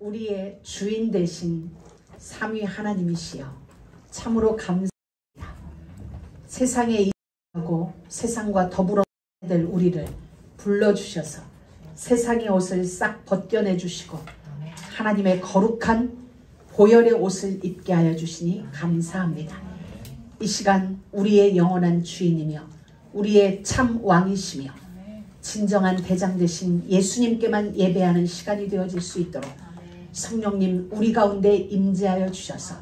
우리의 주인 되신 삼위 하나님이시여 참으로 감사합니다. 세상에 하고 세상과 더불어 될 우리를 불러주셔서 세상의 옷을 싹 벗겨내 주시고 하나님의 거룩한 보혈의 옷을 입게 하여 주시니 감사합니다. 이 시간 우리의 영원한 주인이며 우리의 참 왕이시며 진정한 대장 되신 예수님께만 예배하는 시간이 되어질 수 있도록 성령님 우리 가운데 임재하여 주셔서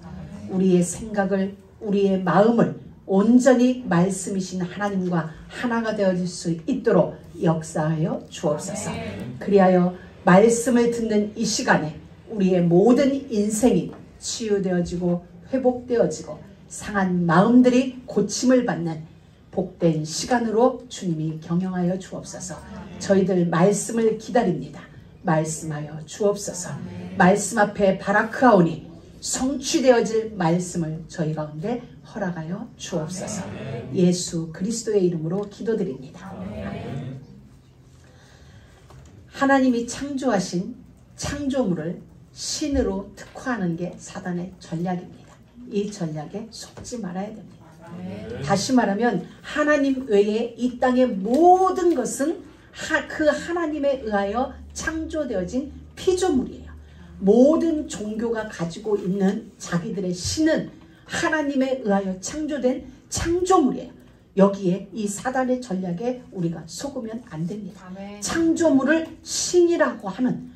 우리의 생각을 우리의 마음을 온전히 말씀이신 하나님과 하나가 되어질 수 있도록 역사하여 주옵소서. 그리하여 말씀을 듣는 이 시간에 우리의 모든 인생이 치유되어지고 회복되어지고 상한 마음들이 고침을 받는 복된 시간으로 주님이 경영하여 주옵소서. 저희들 말씀을 기다립니다. 말씀하여 주옵소서. 말씀 앞에 바라크하오니 성취되어질 말씀을 저희 가운데 허락하여 주옵소서. 예수 그리스도의 이름으로 기도드립니다. 아멘. 하나님이 창조하신 창조물을 신으로 특화하는 게 사단의 전략입니다. 이 전략에 속지 말아야 됩니다. 다시 말하면 하나님 외에 이 땅의 모든 것은 그 하나님에 의하여 창조되어진 피조물이에요. 모든 종교가 가지고 있는 자기들의 신은 하나님에 의하여 창조된 창조물이에요. 여기에 이 사단의 전략에 우리가 속으면 안 됩니다. 아멘. 창조물을 신이라고 하는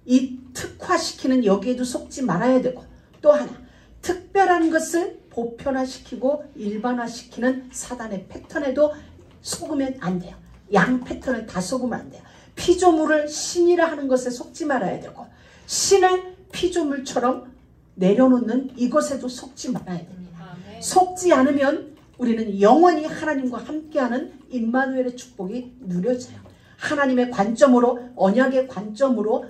이 특화시키는 여기에도 속지 말아야 되고, 또 하나 특별한 것을 보편화시키고 일반화시키는 사단의 패턴에도 속으면 안 돼요. 양 패턴을 다 속으면 안 돼요. 피조물을 신이라 하는 것에 속지 말아야 되고, 신을 피조물처럼 내려놓는 이것에도 속지 말아야 됩니다. 속지 않으면 우리는 영원히 하나님과 함께하는 임마누엘의 축복이 누려져요. 하나님의 관점으로, 언약의 관점으로,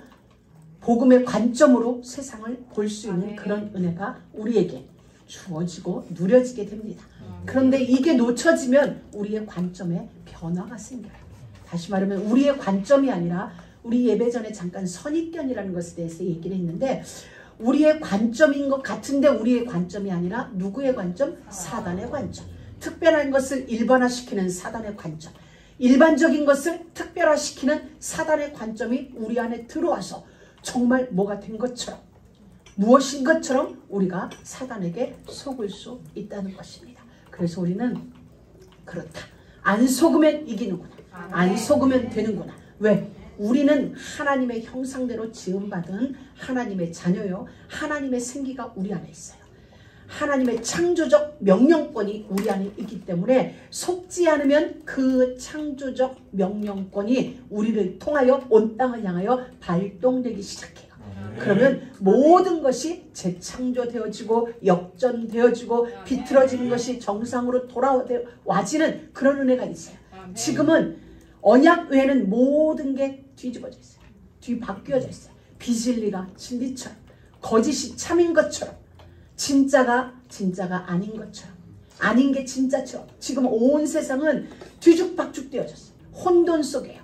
복음의 관점으로 세상을 볼 수 있는 그런 은혜가 우리에게 주어지고 누려지게 됩니다. 그런데 이게 놓쳐지면 우리의 관점에 변화가 생겨요. 다시 말하면 우리의 관점이 아니라, 우리 예배 전에 잠깐 선입견이라는 것에 대해서 얘기를 했는데, 우리의 관점인 것 같은데 우리의 관점이 아니라 누구의 관점? 사단의 관점. 특별한 것을 일반화시키는 사단의 관점, 일반적인 것을 특별화시키는 사단의 관점이 우리 안에 들어와서 정말 뭐가 된 것처럼, 무엇인 것처럼 우리가 사단에게 속을 수 있다는 것입니다. 그래서 우리는 그렇다. 안 속으면 이기는구나. 안 속으면 되는구나. 왜? 우리는 하나님의 형상대로 지음받은 하나님의 자녀요. 하나님의 생기가 우리 안에 있어요. 하나님의 창조적 명령권이 우리 안에 있기 때문에 속지 않으면 그 창조적 명령권이 우리를 통하여 온 땅을 향하여 발동되기 시작해요. 그러면 모든 것이 재창조되어지고 역전되어지고 비틀어지는 것이 정상으로 돌아와지는 그런 은혜가 있어요. 지금은 언약 외에는 모든 게 뒤집어져 있어요. 뒤바뀌어져 있어요. 비진리가 진리처럼, 거짓이 참인 것처럼, 진짜가 아닌 것처럼, 아닌 게 진짜처럼 지금 온 세상은 뒤죽박죽 되어졌어요. 혼돈 속에요.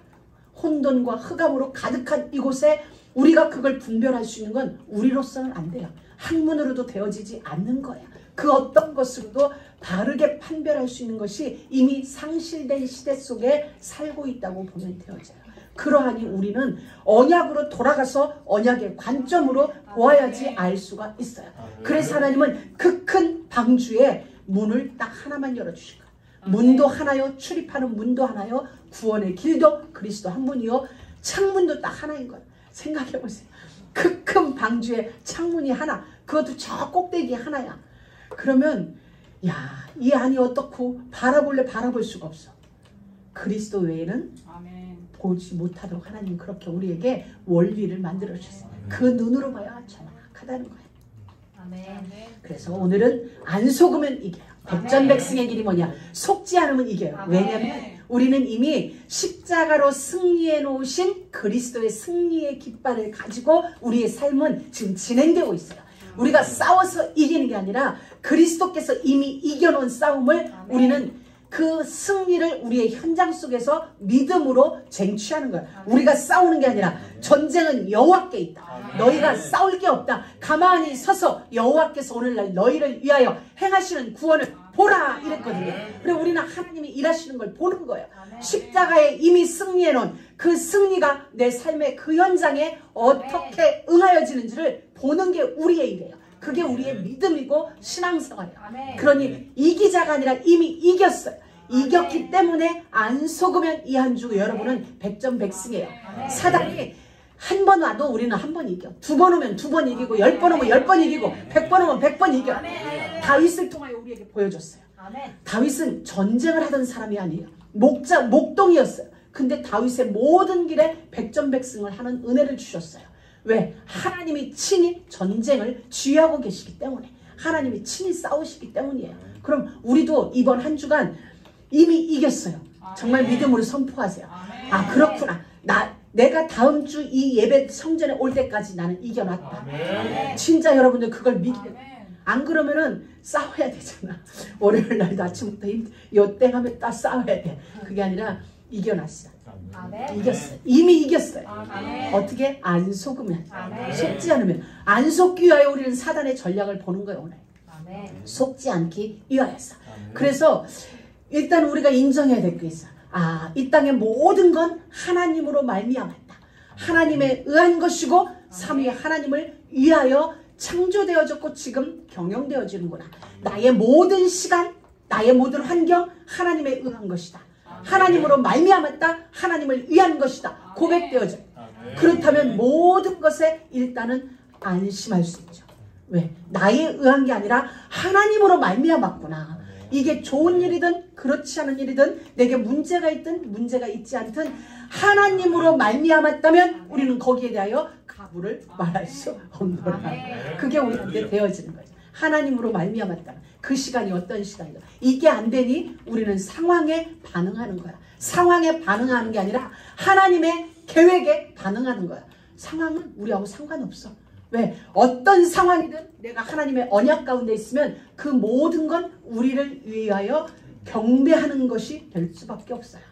혼돈과 흑암으로 가득한 이곳에 우리가 그걸 분별할 수 있는 건 우리로서는 안 돼요. 학문으로도 되어지지 않는 거예요. 그 어떤 것으로도 다르게 판별할 수 있는 것이 이미 상실된 시대 속에 살고 있다고 보면 되어져요. 그러하니 우리는 언약으로 돌아가서 언약의 관점으로 보아야지 알 수가 있어요. 그래서 하나님은 그 큰 방주에 문을 딱 하나만 열어주실 거예요. 문도 하나요, 출입하는 문도 하나요, 구원의 길도 그리스도 한 문이요, 창문도 딱 하나인 거예요. 생각해 보세요. 그 큰 방주에 창문이 하나, 그것도 저 꼭대기 하나야. 그러면 야, 이 안이 어떻고 바라볼래 바라볼 수가 없어. 그리스도 외에는 보지 못하도록 하나님 그렇게 우리에게 원리를 만들어 주셨어요. 그 눈으로 봐야 정확하다는 거예요. 그래서 오늘은 안 속으면 이겨요. 백전백승의 길이 뭐냐? 속지 않으면 이겨요. 왜냐하면 우리는 이미 십자가로 승리해 놓으신 그리스도의 승리의 깃발을 가지고 우리의 삶은 지금 진행되고 있어요. 우리가 싸워서 이기는 게 아니라 그리스도께서 이미 이겨놓은 싸움을 우리는 그 승리를 우리의 현장 속에서 믿음으로 쟁취하는 거야. 우리가 싸우는 게 아니라 전쟁은 여호와께 있다. 너희가 싸울 게 없다. 가만히 서서 여호와께서 오늘날 너희를 위하여 행하시는 구원을 보라 이랬거든요. 그리고 우리는 하나님이 일하시는 걸 보는 거예요. 십자가에 이미 승리해놓은 그 승리가 내 삶의 그 현장에 어떻게 응하여지는지를 보는 게 우리의 일이에요. 그게 우리의 믿음이고 신앙생활이에요. 그러니 이기자가 아니라 이미 이겼어요. 이겼기 때문에 안 속으면 이 한 주 여러분은 백전백승이에요. 사단이 한 번 와도 우리는 한 번 이겨. 두 번 오면 두 번 이기고 10번 오면 10번 이기고 100번 오면 100번 이겨. 다윗을 통하여 우리에게 보여줬어요. 다윗은 전쟁을 하던 사람이 아니에요. 목동이었어요. 근데 다윗의 모든 길에 백전백승을 하는 은혜를 주셨어요. 왜? 하나님이 친히 전쟁을 지휘하고 계시기 때문에, 하나님이 친히 싸우시기 때문이에요. 그럼 우리도 이번 한 주간 이미 이겼어요. 정말 믿음으로 선포하세요. 아, 그렇구나. 내가 다음 주 이 예배 성전에 올 때까지 나는 이겨놨다. 진짜 여러분들 그걸 믿게. 안 그러면은 싸워야 되잖아. 월요일 날도 아침부터 요땡 하면 딱 싸워야 돼. 그게 아니라 이겨놨어. 이겼어요. 이미 이겼어요. 어떻게? 안 속으면. 속지 않으면. 안 속기 위하여 우리는 사단의 전략을 보는 거예요. 오늘. 속지 않기 위하여서. 그래서 일단 우리가 인정해야 될 게 있어. 아, 이 땅의 모든 건 하나님으로 말미암았다. 하나님에 의한 것이고 삼위 하나님을 위하여 창조되어졌고 지금 경영되어지는구나. 나의 모든 시간, 나의 모든 환경 하나님에 의한 것이다. 하나님으로 말미암았다. 하나님을 위한 것이다. 고백되어져. 그렇다면 모든 것에 일단은 안심할 수 있죠. 왜? 나에 의한 게 아니라 하나님으로 말미암았구나. 이게 좋은 일이든 그렇지 않은 일이든 내게 문제가 있든 문제가 있지 않든 하나님으로 말미암았다면 우리는 거기에 대하여 가부를 말할 수 없노라. 그게 우리한테 되어지는 거죠. 하나님으로 말미암았다면 그 시간이 어떤 시간이든 이게 안 되니 우리는 상황에 반응하는 거야. 상황에 반응하는 게 아니라 하나님의 계획에 반응하는 거야. 상황은 우리하고 상관없어. 왜? 어떤 상황이든 내가 하나님의 언약 가운데 있으면 그 모든 건 우리를 위하여 경배하는 것이 될 수밖에 없어요.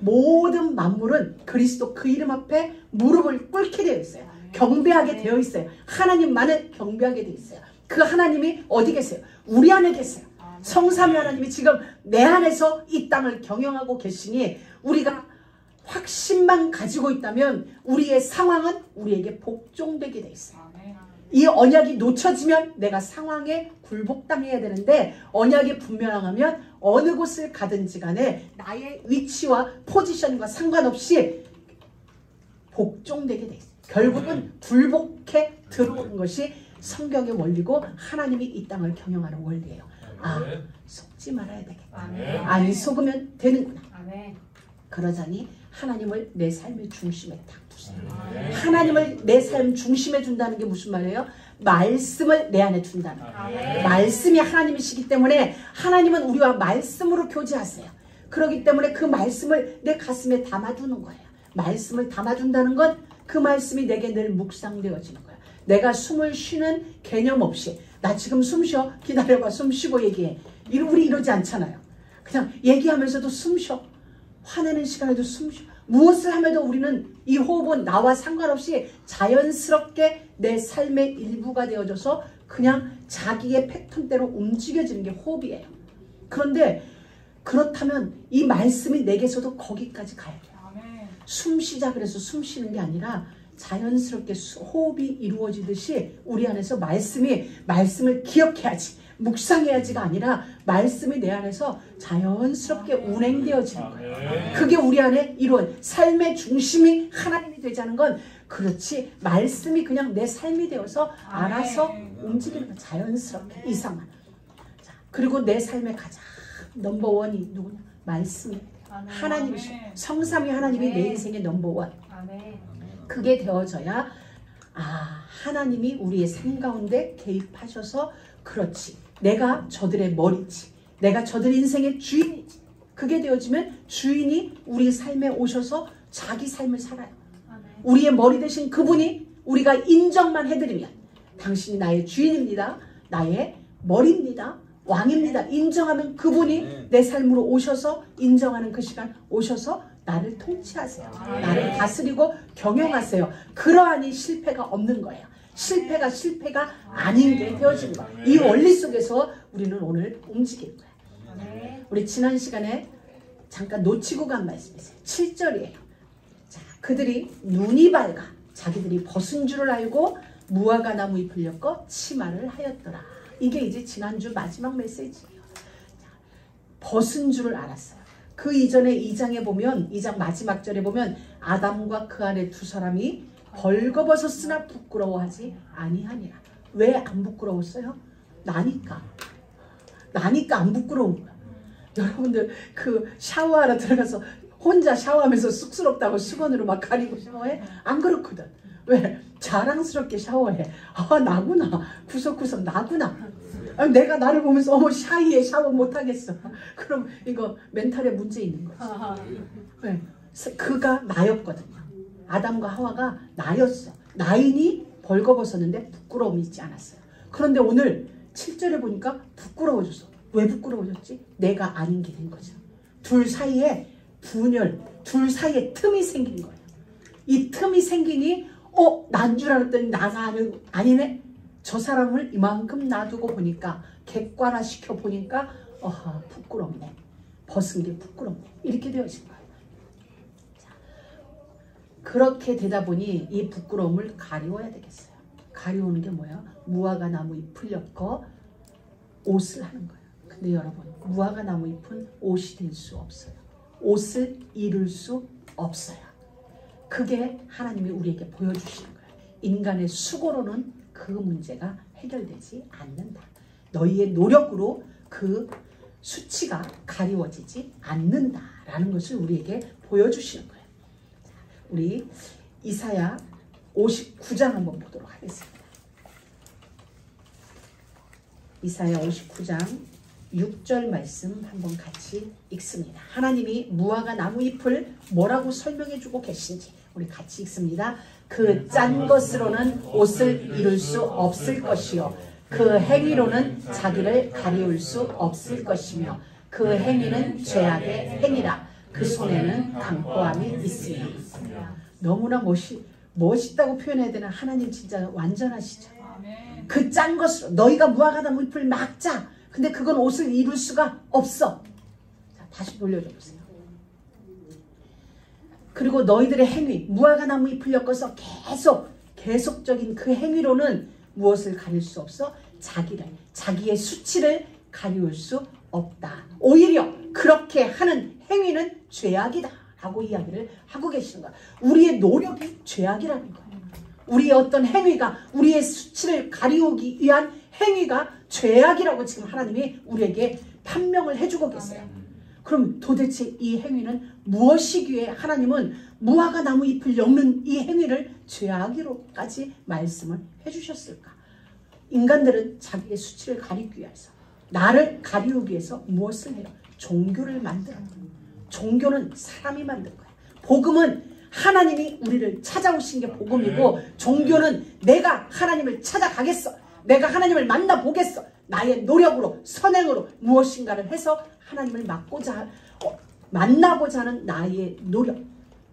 모든 만물은 그리스도 그 이름 앞에 무릎을 꿇게 되어 있어요. 경배하게 되어 있어요. 하나님만을 경배하게 되어 있어요. 그 하나님이 어디 계세요? 우리 안에 계세요. 성삼위 하나님이 지금 내 안에서 이 땅을 경영하고 계시니 우리가 확신만 가지고 있다면 우리의 상황은 우리에게 복종되게 돼 있어요. 이 언약이 놓쳐지면 내가 상황에 굴복당해야 되는데 언약이 분명하면 어느 곳을 가든지 간에 나의 위치와 포지션과 상관없이 복종되게 돼 있어요. 결국은 굴복해 들어오는 것이 성경의 원리고 하나님이 이 땅을 경영하는 원리예요. 아, 속지 말아야 되겠다. 안 속으면 되는구나. 그러자니 하나님을 내 삶의 중심에 딱 두세요. 하나님을 내 삶 중심에 둔다는 게 무슨 말이에요? 말씀을 내 안에 둔다는 거예요. 말씀이 하나님이시기 때문에 하나님은 우리와 말씀으로 교제하세요. 그렇기 때문에 그 말씀을 내 가슴에 담아두는 거예요. 말씀을 담아둔다는 건 그 말씀이 내게 늘 묵상되어지는 거예요. 내가 숨을 쉬는 개념 없이 나 지금 숨 쉬어 기다려봐 숨 쉬고 얘기해. 우리 이러지 않잖아요. 그냥 얘기하면서도 숨 쉬어. 화내는 시간에도 숨 쉬어. 무엇을 하면도 우리는 이 호흡은 나와 상관없이 자연스럽게 내 삶의 일부가 되어져서 그냥 자기의 패턴대로 움직여지는 게 호흡이에요. 그런데 그렇다면 이 말씀이 내게서도 거기까지 가야 돼요. 숨 쉬자 그래서 숨 쉬는 게 아니라 자연스럽게 호흡이 이루어지듯이 우리 안에서 말씀을 기억해야지 묵상해야지가 아니라 말씀이 내 안에서 자연스럽게 운행되어지는 거예요. 그게 우리 안에 이루어진 삶의 중심이 하나님이 되자는 건 그렇지 말씀이 그냥 내 삶이 되어서 알아서 움직이는 거 자연스럽게 이상한. 자, 그리고 내 삶의 가장 넘버원이 누구냐? 말씀이에요. 하나님이시죠. 성삼위 하나님이 내 인생의 넘버원. 그게 되어져야 아 하나님이 우리의 삶 가운데 개입하셔서 그렇지 내가 저들의 머리지 내가 저들 인생의 주인이지 그게 되어지면 주인이 우리 삶에 오셔서 자기 삶을 살아요. 우리의 머리 되신 그분이 우리가 인정만 해드리면 당신이 나의 주인입니다. 나의 머리입니다. 왕입니다. 인정하면 그분이 내 삶으로 오셔서 인정하는 그 시간 오셔서 나를 통치하세요. 나를 다스리고 경영하세요. 그러하니 실패가 없는 거예요. 실패가 아닌 게 되어지는 거예요. 이 원리 속에서 우리는 오늘 움직일 거예요. 우리 지난 시간에 잠깐 놓치고 간 말씀이 있어요. 7절이에요. 자, 그들이 눈이 밝아 자기들이 벗은 줄을 알고 무화과 나무 잎을 엮어 치마를 하였더라. 이게 이제 지난주 마지막 메시지예요. 자, 벗은 줄을 알았어요. 그 이전에 2장에 보면 2장 마지막 절에 보면 아담과 그 안에 두 사람이 벌거벗었으나 부끄러워하지 아니하니라. 왜 안 부끄러웠어요? 나니까 안 부끄러운 거야. 여러분들 그 샤워하러 들어가서 혼자 샤워하면서 쑥스럽다고 수건으로 막 가리고 샤워해? 안 그렇거든. 왜? 자랑스럽게 샤워해. 아, 나구나. 구석구석 나구나. 아니, 내가 나를 보면서 어머 샤이에 샤워 못하겠어. 그럼 이거 멘탈에 문제 있는 거지. 네. 그가 나였거든요. 아담과 하와가 나였어. 나이니 벌거벗었는데 부끄러움이 있지 않았어요. 그런데 오늘 7절에 보니까 부끄러워졌어. 왜 부끄러워졌지? 내가 아닌 게 된 거죠. 둘 사이에 분열, 둘 사이에 틈이 생긴 거예요. 이 틈이 생기니 난 줄 알았더니 나가 아니네. 저 사람을 이만큼 놔두고 보니까 객관화시켜 보니까 부끄럽네. 벗은 게 부끄럽네. 이렇게 되어진 거예요. 자, 그렇게 되다 보니 이 부끄러움을 가리워야 되겠어요. 가리우는 게 뭐야? 무화과 나무 잎을 엮어 옷을 하는 거예요. 근데 여러분, 무화과 나무 잎은 옷이 될 수 없어요. 옷을 이룰 수 없어요. 그게 하나님이 우리에게 보여주시는 거예요. 인간의 수고로는 그 문제가 해결되지 않는다. 너희의 노력으로 그 수치가 가리워지지 않는다라는 것을 우리에게 보여주시는 거예요. 자, 우리 이사야 59장 한번 보도록 하겠습니다. 이사야 59장 6절 말씀 한번 같이 읽습니다. 하나님이 무화과 나무 잎을 뭐라고 설명해주고 계신지 우리 같이 읽습니다. 그 짠 것으로는 옷을 이룰 수 없을 것이요 그 행위로는 자기를 가리울 수 없을 것이며 그 행위는 죄악의 행위라 그 손에는 강포함이 있으며. 너무나 멋있다고 표현해야 되나? 하나님 진짜 완전하시죠. 그 짠 것으로 너희가 무화과 나무 잎을 막 짜. 근데 그건 옷을 이룰 수가 없어. 자, 다시 돌려줘 보세요. 그리고 너희들의 행위, 무화과 나무 잎을 엮어서 계속적인 그 행위로는 무엇을 가릴 수 없어? 자기의 수치를 가리울 수 없다. 오히려 그렇게 하는 행위는 죄악이다 라고 이야기를 하고 계시는 거야. 우리의 노력이 죄악이라는 거예요. 우리의 어떤 행위가 우리의 수치를 가리우기 위한 행위가 죄악이라고 지금 하나님이 우리에게 판명을 해주고 계세요. 그럼 도대체 이 행위는 무엇이기에 하나님은 무화과 나무 잎을 엮는 이 행위를 죄악으로까지 말씀을 해주셨을까? 인간들은 자기의 수치를 가리기 위해서, 나를 가리우기 위해서 무엇을 해요? 종교를 만들어. 종교는 사람이 만든 거야. 복음은 하나님이 우리를 찾아오신 게 복음이고, 종교는 내가 하나님을 찾아가겠어. 내가 하나님을 만나보겠어. 나의 노력으로, 선행으로 무엇인가를 해서 하나님을 만나고자 하는 나의 노력.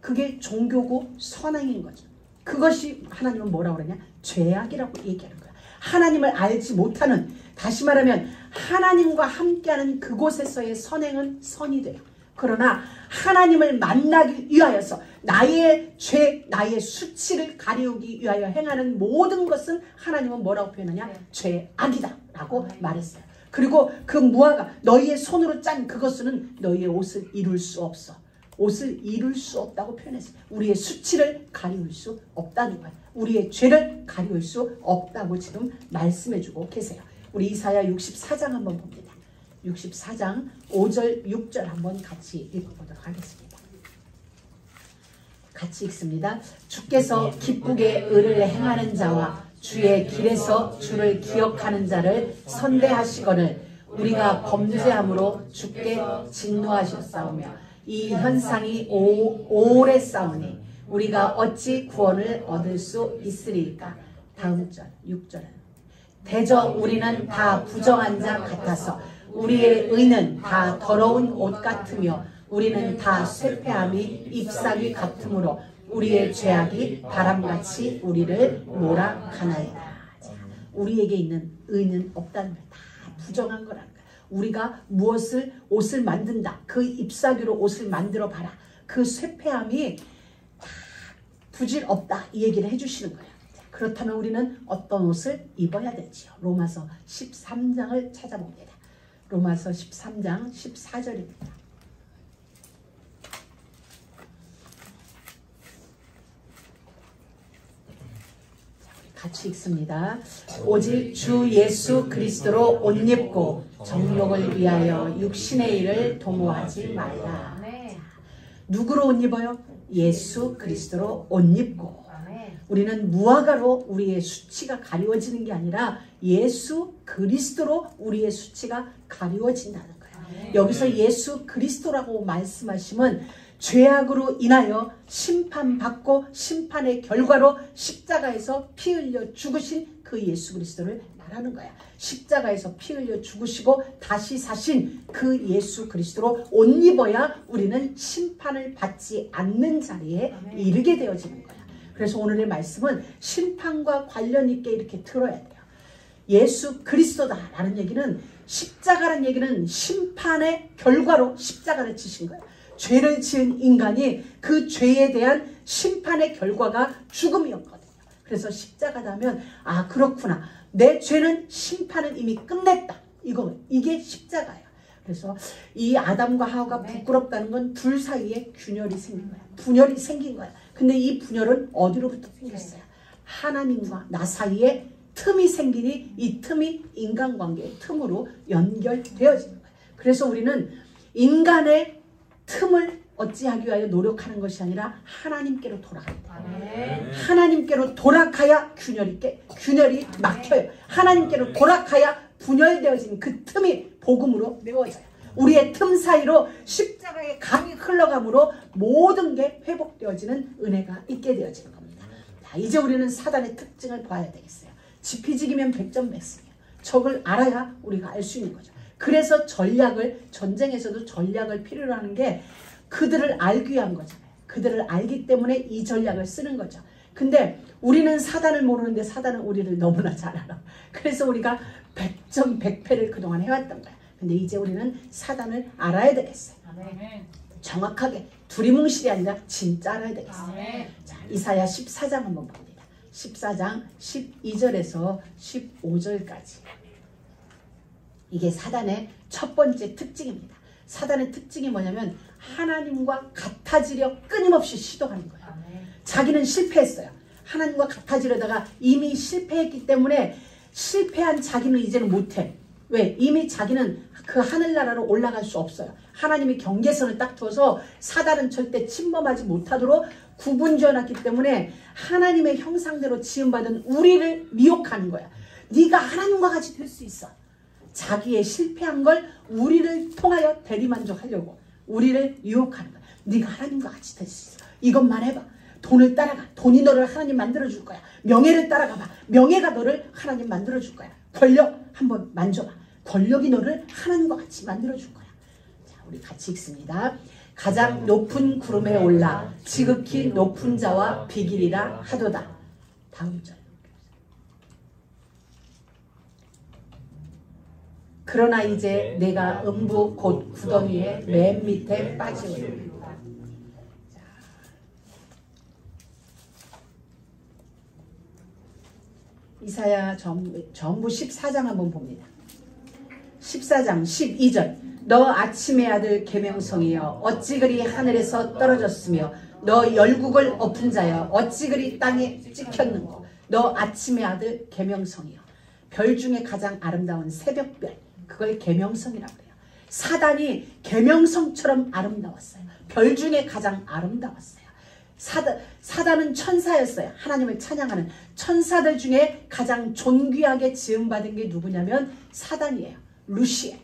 그게 종교고 선행인 거죠. 그것이 하나님은 뭐라고 그러냐? 죄악이라고 얘기하는 거야. 하나님을 알지 못하는, 다시 말하면 하나님과 함께하는 그곳에서의 선행은 선이 돼요. 그러나 하나님을 만나기 위하여서 나의 죄, 나의 수치를 가리우기 위하여 행하는 모든 것은 하나님은 뭐라고 표현하냐? 죄악이다 라고 말했어요. 그리고 그 무화과 너희의 손으로 짠 그것은 너희의 옷을 이룰 수 없어. 옷을 이룰 수 없다고 표현했어요. 우리의 수치를 가리울 수 없다는 거예요. 우리의 죄를 가리울 수 없다고 지금 말씀해주고 계세요. 우리 이사야 64장 한번 봅니다. 64장 5절 6절 한번 같이 읽어보도록 하겠습니다. 같이 읽습니다. 주께서 기쁘게 의를 행하는 자와 주의 길에서 주를 기억하는 자를 선대하시거늘 우리가 범죄함으로 주께 진노하셨사오며 이 현상이 오래 싸우니 우리가 어찌 구원을 얻을 수 있으리까? 다음 절 6절은 대저 우리는 다 부정한 자 같아서 우리의 의는 다 더러운 옷 같으며 우리는 다 쇠폐함이 잎사귀 같으므로 우리의 죄악이 바람같이 우리를 몰아가나이다. 우리에게 있는 의는 없다는 거야. 다 부정한 거라는 거야. 우리가 무엇을 옷을 만든다. 그 잎사귀로 옷을 만들어 봐라. 그 쇠폐함이 다 부질 없다. 이 얘기를 해주시는 거야. 그렇다면 우리는 어떤 옷을 입어야 되지요? 로마서 13장을 찾아봅니다. 로마서 13장 14절입니다. 같이 읽습니다. 오직 주 예수 그리스도로 옷 입고 정욕을 위하여 육신의 일을 도모하지 말라. 누구로 옷 입어요? 예수 그리스도로 옷 입고. 우리는 무화과로 우리의 수치가 가리워지는 게 아니라 예수 그리스도로 우리의 수치가 가리워진다는 거예요. 여기서 예수 그리스도라고 말씀하시면 죄악으로 인하여 심판받고 심판의 결과로 십자가에서 피 흘려 죽으신 그 예수 그리스도를 말하는 거야. 십자가에서 피 흘려 죽으시고 다시 사신 그 예수 그리스도로 옷 입어야 우리는 심판을 받지 않는 자리에 이르게 되어지는 거야. 그래서 오늘의 말씀은 심판과 관련 있게 이렇게 들어야 돼요. 예수 그리스도다라는 얘기는, 십자가라는 얘기는 심판의 결과로 십자가를 지신 거예요. 죄를 지은 인간이 그 죄에 대한 심판의 결과가 죽음이었거든요. 그래서 십자가다면 아 그렇구나, 내 죄는 심판을 이미 끝냈다, 이게 십자가예요. 그래서 이 아담과 하와가 부끄럽다는 건 둘 사이에 균열이 생긴 거야. 분열이 생긴 거야. 근데 이 분열은 어디로부터 생겼어요? 하나님과 나 사이에 틈이 생기니 이 틈이 인간관계의 틈으로 연결되어지는 거예요. 그래서 우리는 인간의 틈을 어찌하기 위하여 노력하는 것이 아니라 하나님께로 돌아간다. 하나님께로 돌아가야 균열이 막혀요. 하나님께로 돌아가야 분열되어진 그 틈이 복음으로 메워져요. 우리의 틈 사이로 십자가의 강이 흘러감으로 모든 게 회복되어지는 은혜가 있게 되어지는 겁니다. 자, 이제 우리는 사단의 특징을 봐야 되겠어요. 지피지기면 백전백승이에요. 적을 알아야 우리가 알 수 있는 거죠. 그래서 전쟁에서도 전략을 필요로 하는 게 그들을 알기 위한 거잖아요. 그들을 알기 때문에 이 전략을 쓰는 거죠. 근데 우리는 사단을 모르는데 사단은 우리를 너무나 잘 알아. 그래서 우리가 백전백패를 그동안 해왔던 거야. 근데 이제 우리는 사단을 알아야 되겠어요. 정확하게 두리뭉실이 아니라 진짜 알아야 되겠어요. 자, 이사야 14장 한번 봅니다. 14장 12절에서 15절까지. 이게 사단의 첫 번째 특징입니다. 사단의 특징이 뭐냐면 하나님과 같아지려 끊임없이 시도하는 거예요. 자기는 실패했어요. 하나님과 같아지려다가 이미 실패했기 때문에 실패한 자기는 이제는 못해. 왜? 이미 자기는 그 하늘나라로 올라갈 수 없어요. 하나님이 경계선을 딱 둬서 사단은 절대 침범하지 못하도록 구분 지어놨기 때문에 하나님의 형상대로 지음받은 우리를 미혹하는 거야. 네가 하나님과 같이 될 수 있어. 자기의 실패한 걸 우리를 통하여 대리만족하려고 우리를 유혹하는 거야. 네가 하나님과 같이 될 수 있어. 이것만 해봐. 돈을 따라가. 돈이 너를 하나님 만들어줄 거야. 명예를 따라가봐. 명예가 너를 하나님 만들어줄 거야. 권력 한번 만져봐. 권력이 너를 하나님과 같이 만들어줄 거야. 자, 우리 같이 읽습니다. 가장 높은 구름에 올라 지극히 높은 자와 비기리라 하도다. 다음 절. 그러나 이제 내가 음부 곧 구덩이의 맨 밑에 빠지오리. 이사야 전부 14장 한번 봅니다. 14장 12절. 너 아침의 아들 계명성이여 어찌 그리 하늘에서 떨어졌으며 너 열국을 엎은 자여 어찌 그리 땅에 찍혔는고. 너 아침의 아들 계명성이여. 별 중에 가장 아름다운 새벽별, 그걸 계명성이라고 해요. 사단이 계명성처럼 아름다웠어요. 별 중에 가장 아름다웠어요. 사단은 천사였어요. 하나님을 찬양하는 천사들 중에 가장 존귀하게 지음받은 게 누구냐면 사단이에요. 루시엘.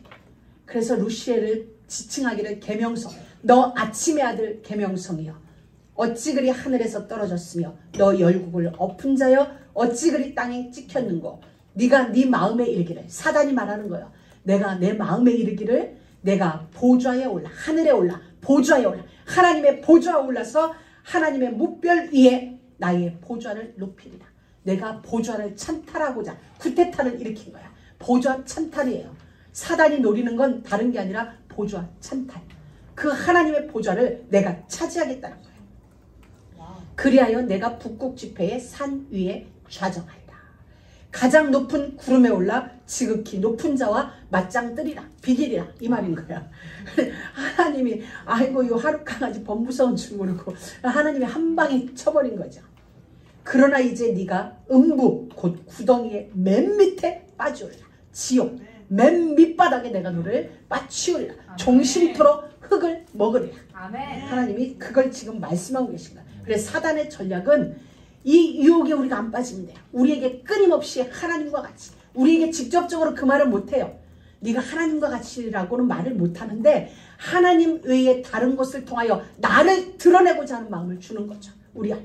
그래서 루시엘을 지칭하기를 계명성. 너 아침의 아들 계명성이여 어찌 그리 하늘에서 떨어졌으며 너 열국을 엎은 자여 어찌 그리 땅에 찍혔는고. 네가 네 마음에 이르기를, 사단이 말하는 거예요. 내가 내 마음에 이르기를 내가 보좌에 올라, 하늘에 올라, 보좌에 올라, 하나님의 보좌에 올라서 하나님의 무별 위에 나의 보좌를 높이리라. 내가 보좌를 찬탈하고자 쿠데타를 일으킨 거야. 보좌 찬탈이에요. 사단이 노리는 건 다른 게 아니라 보좌 찬탈. 그 하나님의 보좌를 내가 차지하겠다는 거예요. 그리하여 내가 북극 지폐의 산 위에 좌정하리라. 가장 높은 구름에 올라 지극히 높은 자와 맞짱 뜨리라, 비기리라, 이 말인 거야. 하나님이 아이고 요 하룻강아지 범무서운 줄 모르고 하나님이 한 방에 쳐버린 거죠. 그러나 이제 네가 음부 곧 구덩이의 맨 밑에 빠지오리라. 지옥 맨 밑바닥에 내가 너를 빠치우리라. 종신토록 흙을 먹으리라. 하나님이 그걸 지금 말씀하고 계신 거야. 그래서 사단의 전략은 이 유혹에 우리가 안 빠지면 돼요. 우리에게 끊임없이 하나님과 같이, 우리에게 직접적으로 그 말을 못해요. 네가 하나님과 같이라고는 말을 못하는데 하나님 외에 다른 것을 통하여 나를 드러내고자 하는 마음을 주는 거죠. 우리 안에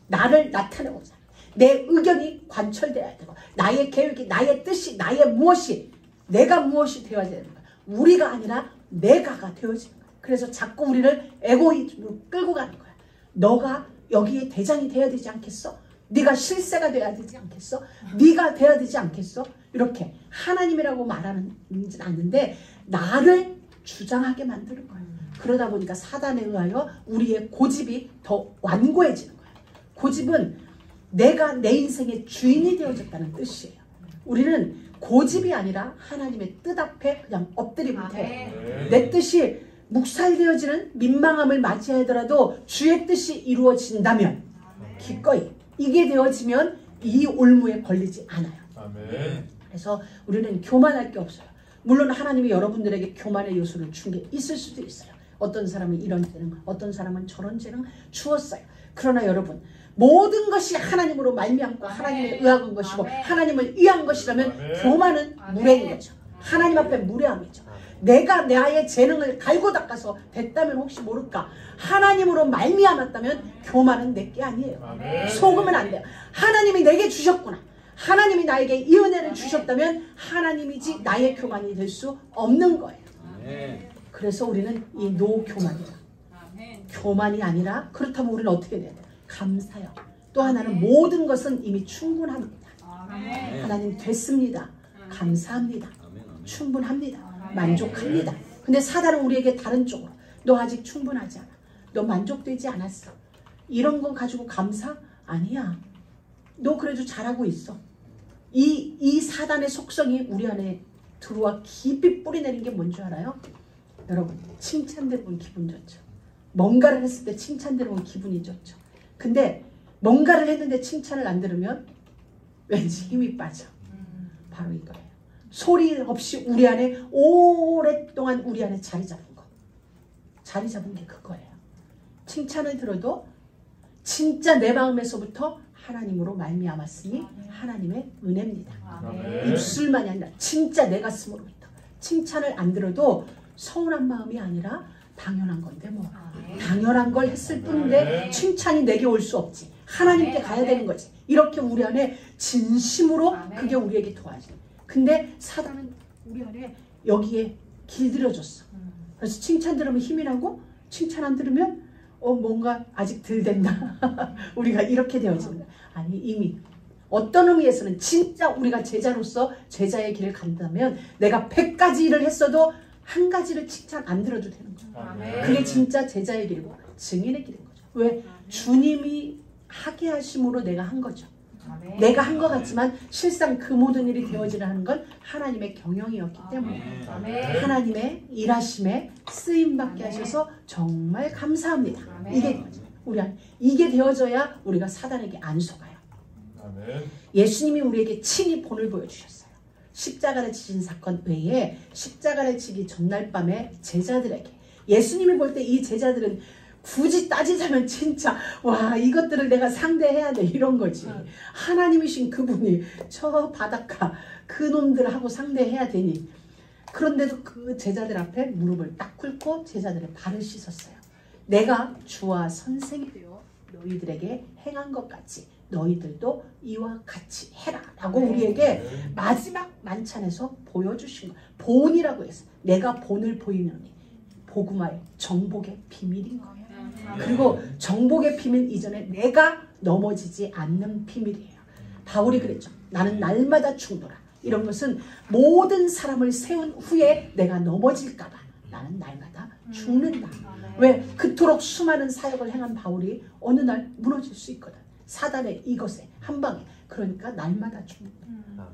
나를 나타내고자, 내 의견이 관철되어야 되고, 나의 계획이, 나의 뜻이, 나의 무엇이, 내가 무엇이 되어야 되는 거야. 우리가 아니라 내가가 되어지는 거야. 그래서 자꾸 우리를 에고이즘으로 끌고 가는 거야. 너가 여기에 대장이 돼야 되지 않겠어? 네가 실세가 돼야 되지 않겠어? 네가 돼야 되지 않겠어? 이렇게 하나님이라고 말하는 않는데 나를 주장하게 만드는 거예요. 그러다 보니까 사단에 의하여 우리의 고집이 더 완고해지는 거예요. 고집은 내가 내 인생의 주인이 되어졌다는 뜻이에요. 우리는 고집이 아니라 하나님의 뜻 앞에 그냥 엎드리면 돼요. 내 뜻이 묵살되어지는 민망함을 맞이하더라도 주의 뜻이 이루어진다면 기꺼이 이게 되어지면 이 올무에 걸리지 않아요. 아멘. 그래서 우리는 교만할 게 없어요. 물론 하나님이 여러분들에게 교만의 요소를 준 게 있을 수도 있어요. 어떤 사람은 이런 재능, 어떤 사람은 저런 재능 주었어요. 그러나 여러분, 모든 것이 하나님으로 말미암고 하나님에 의한 것이고 하나님을 위한 것이라면 교만은 무례인 거죠. 하나님 앞에 무례함이죠. 내가 나의 재능을 갈고 닦아서 됐다면 혹시 모를까. 하나님으로 말미암았다면 교만은 내게 아니에요. 속으면 안 돼요. 하나님이 내게 주셨구나. 하나님이 나에게 이 은혜를 주셨다면 하나님이지 나의 교만이 될 수 없는 거예요. 그래서 우리는 이 노교만이다. 교만이 아니라 그렇다면 우리는 어떻게 돼야 돼요? 감사요. 또 하나는 모든 것은 이미 충분합니다. 하나님 됐습니다. 감사합니다. 충분합니다. 만족합니다. 근데 사단은 우리에게 다른 쪽으로 너 아직 충분하지 않아. 너 만족되지 않았어. 이런 거 가지고 감사? 아니야. 너 그래도 잘하고 있어. 이 사단의 속성이 우리 안에 들어와 깊이 뿌리내린 게 뭔지 알아요? 여러분, 칭찬 들으면 기분 좋죠. 뭔가를 했을 때 칭찬 들으면 기분이 좋죠. 근데 뭔가를 했는데 칭찬을 안 들으면 왠지 힘이 빠져. 바로 이거예요. 소리 없이 우리 안에 오랫동안 우리 안에 자리 잡은 거. 자리 잡은 게 그거예요. 칭찬을 들어도 진짜 내 마음에서부터 하나님으로 말미암았으니 하나님의 은혜입니다. 입술만이 아니라 진짜 내 가슴으로부터. 칭찬을 안 들어도 서운한 마음이 아니라 당연한 건데 뭐. 당연한 걸 했을 뿐인데 칭찬이 내게 올 수 없지. 하나님께 가야 되는 거지. 이렇게 우리 안에 진심으로 그게 우리에게 도와져요. 근데 사단은 우리 안에 여기에 길들여줬어. 그래서 칭찬 들으면 힘이 나고 칭찬 안 들으면 뭔가 아직 덜 된다. 우리가 이렇게 되어지는 거야. 아니 이미 어떤 의미에서는 진짜 우리가 제자로서 제자의 길을 간다면 내가 100가지 일을 했어도 한 가지를 칭찬 안 들어도 되는 거야. 그게 진짜 제자의 길이고 증인의 길인 거죠. 왜? 주님이 하게 하심으로 내가 한 거죠. 내가 한 것 같지만 실상 그 모든 일이 되어지려 하는 건 하나님의 경영이었기 때문에 하나님의 일하심에 쓰임받게 하셔서 정말 감사합니다. 이게 우리 안에 이게 되어져야 우리가 사단에게 안 속아요. 예수님이 우리에게 친히 본을 보여주셨어요. 십자가를 지신 사건 외에 십자가를 지기 전날 밤에 제자들에게 예수님이 볼 때 이 제자들은 굳이 따지자면 진짜 와 이것들을 내가 상대해야 돼 이런 거지. 하나님이신 그분이 저 바닷가 그놈들하고 상대해야 되니. 그런데도 그 제자들 앞에 무릎을 딱 꿇고 제자들의 발을 씻었어요. 내가 주와 선생이 되어 너희들에게 행한 것 같이 너희들도 이와 같이 해라 라고 우리에게 마지막 만찬에서 보여주신 거예요. 본이라고 해서 내가 본을 보이느니 복음화의 정복의 비밀인 거예요. 그리고 정복의 비밀 이전에 내가 넘어지지 않는 비밀이에요. 바울이 그랬죠. 나는 날마다 죽노라. 이런 것은 모든 사람을 세운 후에 내가 넘어질까 봐 나는 날마다 죽는다. 왜? 그토록 수많은 사역을 행한 바울이 어느 날 무너질 수 있거든. 사단의 이것에 한 방에. 그러니까 날마다 죽는다.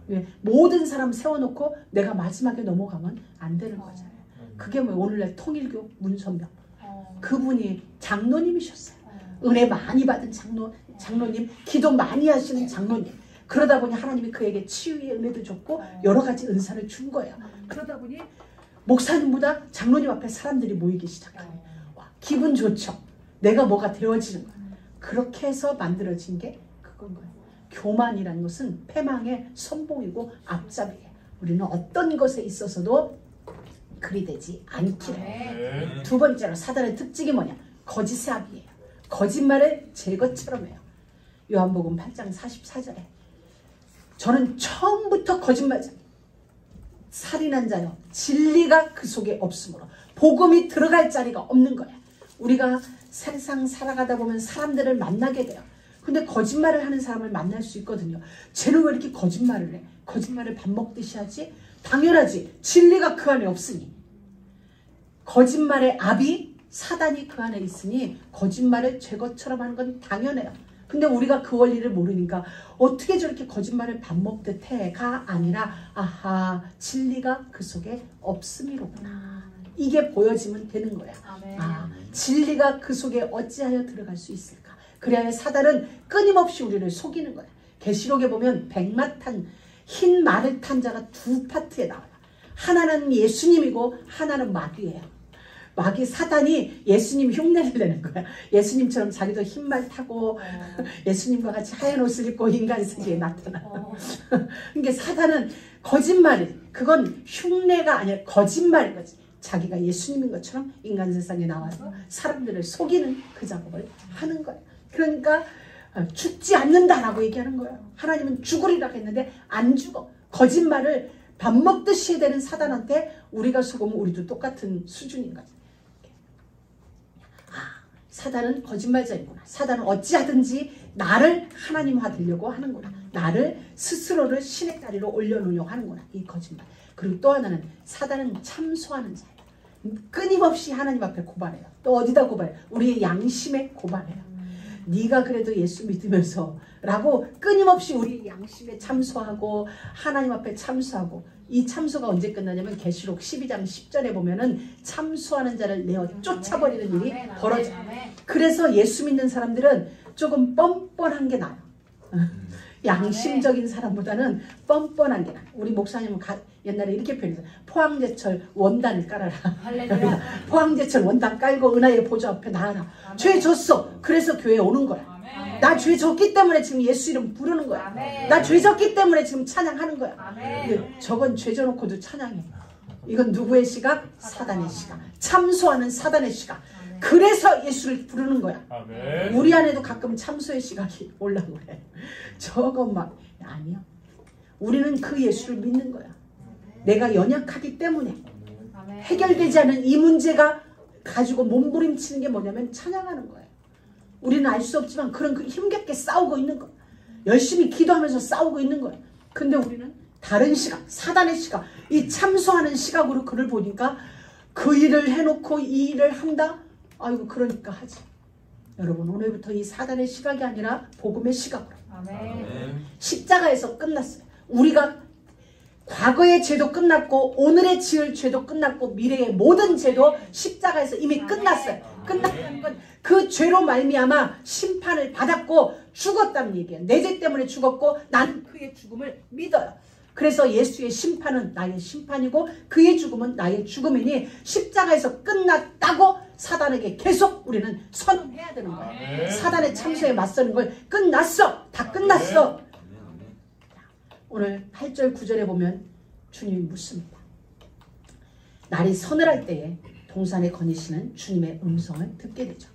왜? 모든 사람 세워놓고 내가 마지막에 넘어가면 안 되는 거잖아요. 그게 뭐 오늘날 통일교 문선명 그분이 장로님이셨어요. 은혜 많이 받은 장로님, 기도 많이 하시는 장로님. 그러다 보니 하나님이 그에게 치유의 은혜도 줬고 여러 가지 은사를 준 거예요. 그러다 보니 목사님보다 장로님 앞에 사람들이 모이기 시작해요. 와, 기분 좋죠. 내가 뭐가 되어지는 거예요. 그렇게 해서 만들어진 게 그건 거예요. 교만이라는 것은 패망의 선봉이고 앞잡이에요. 우리는 어떤 것에 있어서도 그리 되지 않기를. 두 번째로 사단의 특징이 뭐냐? 거짓의 압이에요. 거짓말을 제 것처럼 해요. 요한복음 8장 44절에 저는 처음부터 거짓말자 살인한 자요 진리가 그 속에 없으므로 복음이 들어갈 자리가 없는 거야. 우리가 세상 살아가다 보면 사람들을 만나게 돼요. 근데 거짓말을 하는 사람을 만날 수 있거든요. 쟤는 왜 이렇게 거짓말을 해? 거짓말을 밥 먹듯이 하지? 당연하지. 진리가 그 안에 없으니. 거짓말의 압이 사단이 그 안에 있으니 거짓말을 제 것처럼 하는 건 당연해요. 근데 우리가 그 원리를 모르니까 어떻게 저렇게 거짓말을 밥 먹듯 해가 아니라 아하 진리가 그 속에 없음이로구나. 이게 보여지면 되는 거야. 아, 진리가 그 속에 어찌하여 들어갈 수 있을까? 그래야 사단은 끊임없이 우리를 속이는 거야. 계시록에 보면 백마탄 흰 말을 탄 자가 두 파트에 나와요. 하나는 예수님이고 하나는 마귀예요. 마귀 사단이 예수님 흉내를 내는 거야. 예수님처럼 자기도 흰 말 타고 예수님과 같이 하얀 옷을 입고 인간 세계에 나타나. 그러니까 사단은 거짓말이 그건 흉내가 아니라 거짓말인 거지. 자기가 예수님인 것처럼 인간 세상에 나와서 사람들을 속이는 그 작업을 하는 거야. 그러니까 죽지 않는다라고 얘기하는 거예요. 하나님은 죽으리라고 했는데 안 죽어. 거짓말을 밥 먹듯이 해야 되는 사단한테 우리가 속으면 우리도 똑같은 수준인 거지. 아, 사단은 거짓말자이구나. 사단은 어찌하든지 나를 하나님화 되려고 하는구나. 나를 스스로를 신의 자리로 올려놓으려고 하는구나. 이 거짓말. 그리고 또 하나는 사단은 참소하는 자예요. 끊임없이 하나님 앞에 고발해요. 또 어디다 고발해요? 우리의 양심에 고발해요. 네가 그래도 예수 믿으면서 라고 끊임없이 우리 양심에 참소하고 하나님 앞에 참소하고. 이 참소가 언제 끝나냐면 계시록 12장 10절에 보면은 참소하는 자를 내어 쫓아버리는 일이 벌어져요. 그래서 예수 믿는 사람들은 조금 뻔뻔한 게 나아요. 양심적인 사람보다는 뻔뻔한 게 나아요. 우리 목사님은 옛날에 이렇게 표현했어요. 포항제철 원단을 깔아라. 포항제철 원단 깔고 은하의 보좌 앞에 나와라. 죄 졌어. 그래서 교회에 오는 거야. 나 죄 졌기 때문에 지금 예수 이름 부르는 거야. 나 죄 졌기 때문에 지금 찬양하는 거야. 저건 죄 져놓고도 찬양해. 이건 누구의 시각? 사단의 시각. 참소하는 사단의 시각. 그래서 예수를 부르는 거야. 우리 안에도 가끔 참소의 시각이 올라오고 그래. 저건 막 아니요. 우리는 그 예수를 믿는 거야. 내가 연약하기 때문에 해결되지 않은 이 문제가 가지고 몸부림치는 게 뭐냐면 찬양하는 거예요. 우리는 알 수 없지만 그런 그 힘겹게 싸우고 있는 거야. 열심히 기도하면서 싸우고 있는 거야. 근데 우리는 다른 시각, 사단의 시각, 이 참소하는 시각으로 그를 보니까 그 일을 해놓고 이 일을 한다? 아이고 그러니까 하지. 여러분 오늘부터 이 사단의 시각이 아니라 복음의 시각으로. 십자가에서 끝났어요. 우리가 과거의 죄도 끝났고 오늘의 지을 죄도 끝났고 미래의 모든 죄도 십자가에서 이미 끝났어요. 끝났다는 건 그 죄로 말미암아 심판을 받았고 죽었다는 얘기예요. 내 죄 때문에 죽었고 나는 그의 죽음을 믿어요. 그래서 예수의 심판은 나의 심판이고 그의 죽음은 나의 죽음이니 십자가에서 끝났다고 사단에게 계속 우리는 선언해야 되는 거예요. 사단의 참소에 맞서는 걸 끝났어. 다 끝났어. 오늘 8절 9절에 보면 주님이 묻습니다. 날이 서늘할 때에 동산에 거니시는 주님의 음성을 듣게 되죠.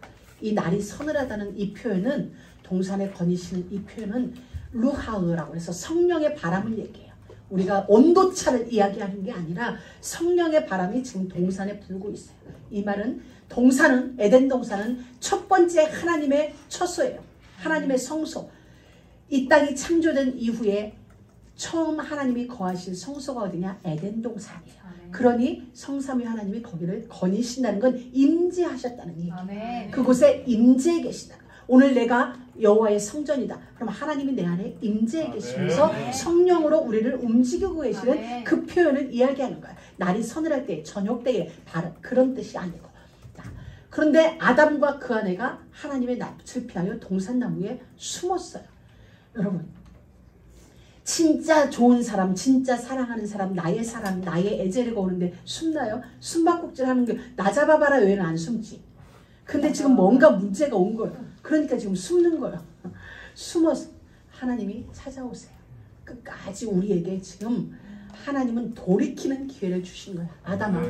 이 날이 서늘하다는 이 표현은 동산에 거니시는 이 표현은 루하으라고 해서 성령의 바람을 얘기해요. 우리가 온도차를 이야기하는 게 아니라 성령의 바람이 지금 동산에 불고 있어요. 이 말은 동산은 에덴 동산은 첫 번째 하나님의 처소예요. 하나님의 성소. 이 땅이 창조된 이후에 처음 하나님이 거하실 성소가 어디냐? 에덴 동산이에요. 그러니 성삼위 하나님이 거기를 거니신다는 건 임재하셨다는 얘기예요. 그곳에 임재해 계시다. 오늘 내가 여호와의 성전이다. 그럼 하나님이 내 안에 임재해 계시면서 성령으로 우리를 움직이고 계시는 그 표현을 이야기하는 거야. 날이 서늘할 때, 저녁 때에 바로 그런 뜻이 아니고. 그런데 아담과 그 아내가 하나님의 낯을 피하여 동산나무에 숨었어요. 여러분, 진짜 좋은 사람, 진짜 사랑하는 사람, 나의 애제를 거우는데 숨나요? 숨바꼭질 하는 게 나 잡아봐라 외에는 안 숨지. 근데 지금 뭔가 문제가 온 거예요. 그러니까 지금 숨는 거예요. 숨어서 하나님이 찾아오세요. 끝까지 우리에게 지금 하나님은 돌이키는 기회를 주신 거야. 아담아,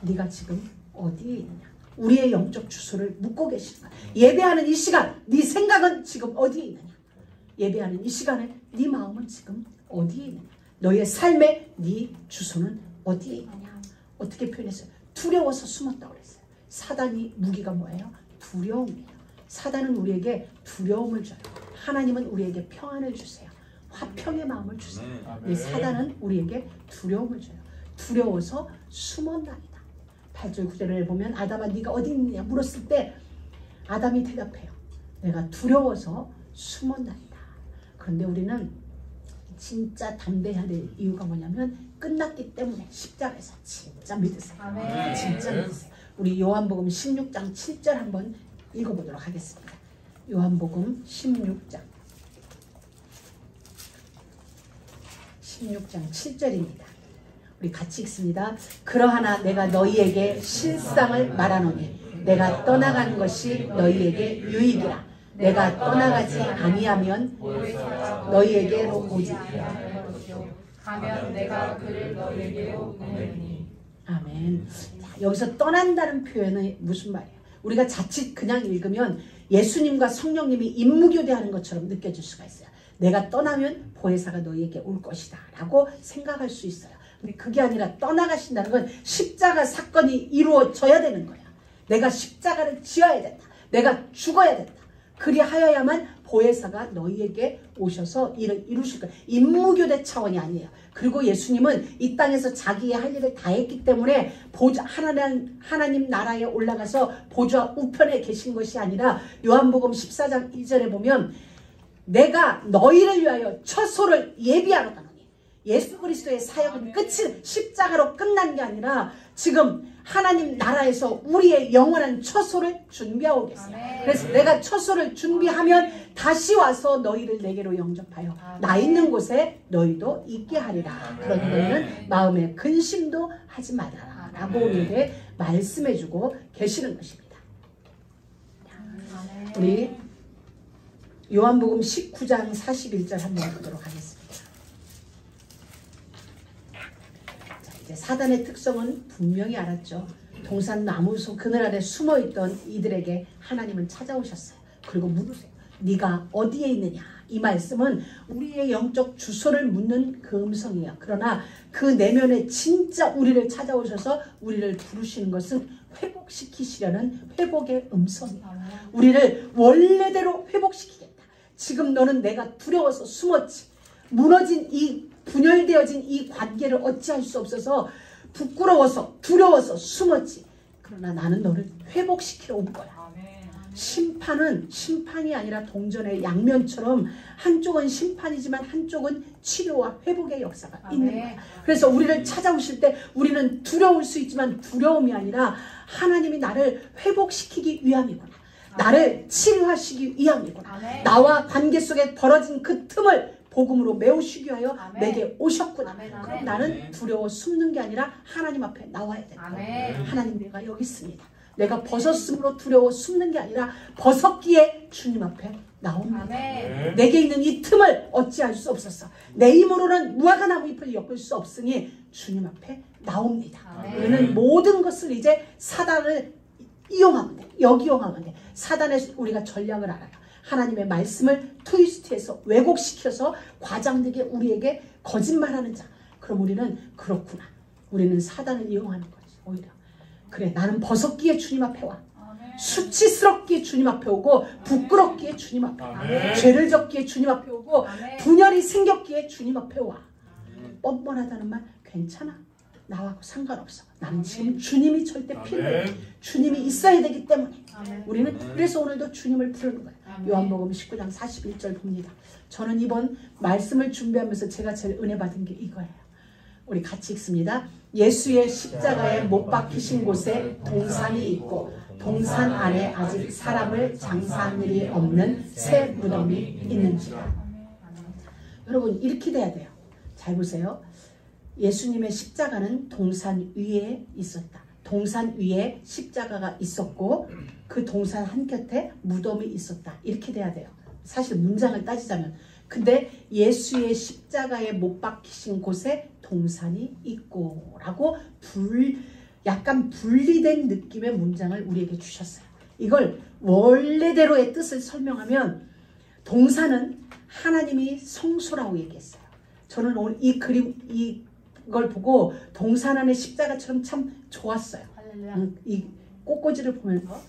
네가 지금 어디에 있느냐? 우리의 영적 주소를 묻고 계시는 거야. 예배하는 이 시간, 네 생각은 지금 어디에 있느냐? 예배하는 이 시간에 네 마음은 지금 어디에 있느냐? 너의 삶의 네 주소는 어디에 있느냐? 어떻게 표현했어요? 두려워서 숨었다고 그랬어요. 사단이 무기가 뭐예요? 두려움이에요. 사단은 우리에게 두려움을 줘요. 하나님은 우리에게 평안을 주세요. 화평의 마음을 주세요. 사단은 우리에게 두려움을 줘요. 두려워서 숨었나이다. 8절 9절을 보면 아담아 네가 어디 있느냐 물었을 때 아담이 대답해요. 내가 두려워서 숨었나이다. 그런데 우리는 진짜 담대해야 될 이유가 뭐냐면 끝났기 때문에 십자가에서 진짜 믿으세요. 진짜 믿으세요. 우리 요한복음 16장 7절 한번 읽어보도록 하겠습니다. 요한복음 16장 7절입니다. 우리 같이 읽습니다. 그러하나 내가 너희에게 실상을 말하노니 내가 떠나간 것이 너희에게 유익이라. 내가 떠나가지 아니하면 너희에게로 오지 가면 내가 그를 너희에게로 보내리니. 아멘. 자, 여기서 떠난다는 표현은 무슨 말이에요? 우리가 자칫 그냥 읽으면 예수님과 성령님이 임무교대하는 것처럼 느껴질 수가 있어요. 내가 떠나면 보혜사가 너희에게 올 것이다 라고 생각할 수 있어요. 근데 그게 아니라 떠나가신다는 건 십자가 사건이 이루어져야 되는 거야. 내가 십자가를 지어야 된다. 내가 죽어야 된다. 그리하여야만 보혜사가 너희에게 오셔서 일을 이루실 거예요. 임무교대 차원이 아니에요. 그리고 예수님은 이 땅에서 자기의 할 일을 다 했기 때문에 하나님 나라에 올라가서 보좌 우편에 계신 것이 아니라 요한복음 14장 2절에 보면 내가 너희를 위하여 처소를 예비하러 가노니. 예수 그리스도의 사역은 끝이 십자가로 끝난 게 아니라 지금 하나님 나라에서 우리의 영원한 처소를 준비하고 계세요. 그래서 내가 처소를 준비하면 다시 와서 너희를 내게로 영접하여 나 있는 곳에 너희도 있게 하리라. 그러니 너희는 마음에 근심도 하지 말아라 라고 우리에게 말씀해주고 계시는 것입니다. 우리 요한복음 19장 41절 한번 보도록 하겠습니다. 이제 사단의 특성은 분명히 알았죠. 동산 나무속 그늘 아래 숨어있던 이들에게 하나님은 찾아오셨어요. 그리고 물으세요. 네가 어디에 있느냐? 이 말씀은 우리의 영적 주소를 묻는 그 음성이에요. 그러나 그 내면에 진짜 우리를 찾아오셔서 우리를 부르시는 것은 회복시키시려는 회복의 음성이에요. 우리를 원래대로 회복시키겠다. 지금 너는 내가 두려워서 숨었지. 무너진 이 분열되어진 이 관계를 어찌할 수 없어서 부끄러워서 두려워서 숨었지. 그러나 나는 너를 회복시키러 온 거야. 심판은 심판이 아니라 동전의 양면처럼 한쪽은 심판이지만 한쪽은 치료와 회복의 역사가 있는 거야. 그래서 우리를 찾아오실 때 우리는 두려울 수 있지만 두려움이 아니라 하나님이 나를 회복시키기 위함이구나. 나를 치료하시기 위함이구나. 나와 관계 속에 벌어진 그 틈을 복음으로 메우시기 위하여 내게 오셨구나. 그럼 나는 두려워 숨는 게 아니라 하나님 앞에 나와야 된다. 하나님 내가 여기 있습니다. 내가 벗었으므로 두려워 숨는 게 아니라 벗었기에 주님 앞에 나옵니다. 내게 있는 이 틈을 어찌할 수 없었어. 내 힘으로는 무화과 나무 잎을 엮을 수 없으니 주님 앞에 나옵니다. 우리는 모든 것을 이제 사단을 이용하면 돼. 여기 이용하면 돼. 사단의 우리가 전략을 알아요. 하나님의 말씀을 트위스트해서 왜곡시켜서 과장되게 우리에게 거짓말하는 자. 그럼 우리는 그렇구나. 우리는 사단을 이용하는 거지. 오히려. 그래, 나는 버섯기에 주님 앞에 와. 수치스럽기에 주님 앞에 오고, 부끄럽기에 주님 앞에 와. 죄를 졌기에 주님 앞에 오고, 분열이 생겼기에 주님 앞에 와. 뻔뻔하다는 말 괜찮아. 나하고 상관없어. 나는 지금 주님이 절대 필요해. 주님이 있어야 되기 때문에. 우리는 그래서 오늘도 주님을 부르는 거예요. 요한복음 19장 41절 봅니다. 저는 이번 말씀을 준비하면서 제가 제일 은혜 받은 게 이거예요. 우리 같이 읽습니다. 예수의 십자가에 못 박히신 곳에 동산이 있고 동산 안에 아직 사람을 장사한 일이 없는 새 무덤이 있는지라. 여러분 이렇게 돼야 돼요. 잘 보세요. 예수님의 십자가는 동산 위에 있었다. 동산 위에 십자가가 있었고 그 동산 한곁에 무덤이 있었다. 이렇게 돼야 돼요. 사실 문장을 따지자면. 근데 예수의 십자가에 못 박히신 곳에 동산이 있고 라고 약간 분리된 느낌의 문장을 우리에게 주셨어요. 이걸 원래대로의 뜻을 설명하면 동산은 하나님이 성소라고 얘기했어요. 저는 오늘 이 그림 이걸 보고 동산 안에 십자가처럼 참 좋았어요. 이 꽃꽂이를 보면서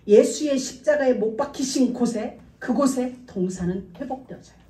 예수의 십자가에 못 박히신 곳에 그곳에 동산은 회복되어져요.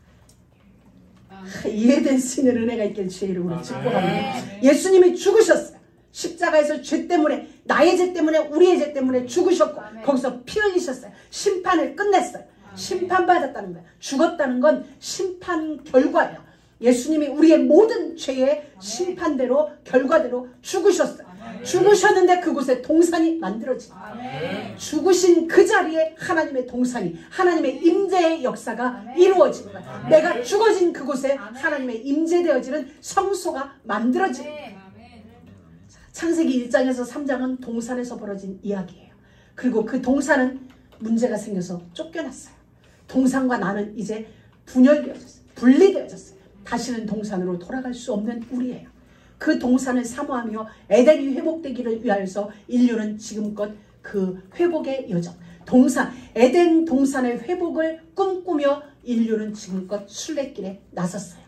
이해된 신의 은혜가 있길 주의 이름으로 축복합니다. 예수님이 죽으셨어요. 십자가에서 죄 때문에 나의 죄 때문에 우리의 죄 때문에 죽으셨고 거기서 피 흘리셨어요. 심판을 끝냈어요. 심판받았다는 거예요. 죽었다는 건 심판 결과예요. 예수님이 우리의 모든 죄의 심판대로 결과대로 죽으셨어요. 죽으셨는데 그곳에 동산이 만들어진 거예요. 죽으신 그 자리에 하나님의 동산이 하나님의 임재의 역사가 이루어진 거예요. 내가 죽어진 그곳에 하나님의 임재되어지는 성소가 만들어진 거예요. 창세기 1장에서 3장은 동산에서 벌어진 이야기예요. 그리고 그 동산은 문제가 생겨서 쫓겨났어요. 동산과 나는 이제 분열되어졌어요. 분리되어졌어요. 다시는 동산으로 돌아갈 수 없는 우리예요. 그 동산을 사모하며 에덴이 회복되기를 위하여서 인류는 지금껏 그 회복의 여정, 에덴 동산의 회복을 꿈꾸며 인류는 지금껏 순례길에 나섰어요.